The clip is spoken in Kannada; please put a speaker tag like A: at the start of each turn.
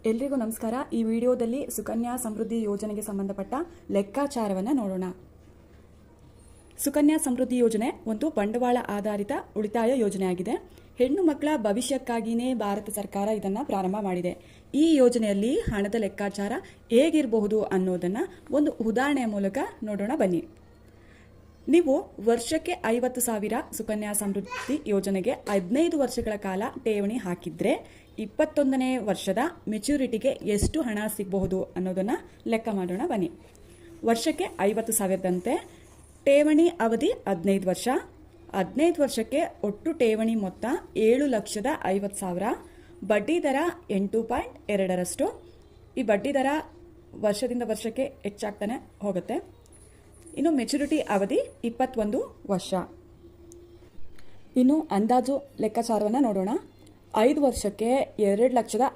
A: ಎಲ್ರಿಗೂ ನಮಸ್ಕಾರ. ಈ ವಿಡಿಯೋದಲ್ಲಿ ಸುಕನ್ಯಾ ಸಮೃದ್ಧಿ ಯೋಜನೆಗೆ ಸಂಬಂಧಪಟ್ಟ ಲೆಕ್ಕಾಚಾರವನ್ನು ನೋಡೋಣ. ಸುಕನ್ಯಾ ಸಮೃದ್ಧಿ ಯೋಜನೆ ಒಂದು ಬಂಡವಾಳ ಆಧಾರಿತ ಉಳಿತಾಯ ಯೋಜನೆಯಾಗಿದೆ. ಹೆಣ್ಣು ಮಕ್ಕಳ ಭವಿಷ್ಯಕ್ಕಾಗಿಯೇ ಭಾರತ ಸರ್ಕಾರ ಇದನ್ನು ಪ್ರಾರಂಭ ಮಾಡಿದೆ. ಈ ಯೋಜನೆಯಲ್ಲಿ ಹಣದ ಲೆಕ್ಕಾಚಾರ ಹೇಗಿರಬಹುದು ಅನ್ನೋದನ್ನು ಒಂದು ಉದಾಹರಣೆಯ ಮೂಲಕ ನೋಡೋಣ ಬನ್ನಿ. ನೀವು ವರ್ಷಕ್ಕೆ 50,000 ಸುಕನ್ಯಾ ಸಮೃದ್ಧಿ ಯೋಜನೆಗೆ 15 ವರ್ಷಗಳ ಕಾಲ ಠೇವಣಿ ಹಾಕಿದ್ರೆ 21ನೇ ವರ್ಷದ ಮೆಚ್ಯೂರಿಟಿಗೆ ಎಷ್ಟು ಹಣ ಸಿಗಬಹುದು ಅನ್ನೋದನ್ನು ಲೆಕ್ಕ ಮಾಡೋಣ ಬನ್ನಿ. ವರ್ಷಕ್ಕೆ 50,000ದಂತೆ ಠೇವಣಿ ಅವಧಿ 15 ವರ್ಷ. 15 ವರ್ಷಕ್ಕೆ ಒಟ್ಟು ಠೇವಣಿ ಮೊತ್ತ 7,50,000. ಬಡ್ಡಿ ದರ 8.2%. ಈ ಬಡ್ಡಿ ದರ ವರ್ಷದಿಂದ ವರ್ಷಕ್ಕೆ ಹೆಚ್ಚಾಗ್ತಾನೆ ಹೋಗುತ್ತೆ. ಇನ್ನು ಮೆಚುರಿಟಿ ಅವಧಿ 21 ವರ್ಷ. ಇನ್ನು ಅಂದಾಜು ಲೆಕ್ಕಾಚಾರವನ್ನು ನೋಡೋಣ. 5 ವರ್ಷಕ್ಕೆ 2,05,000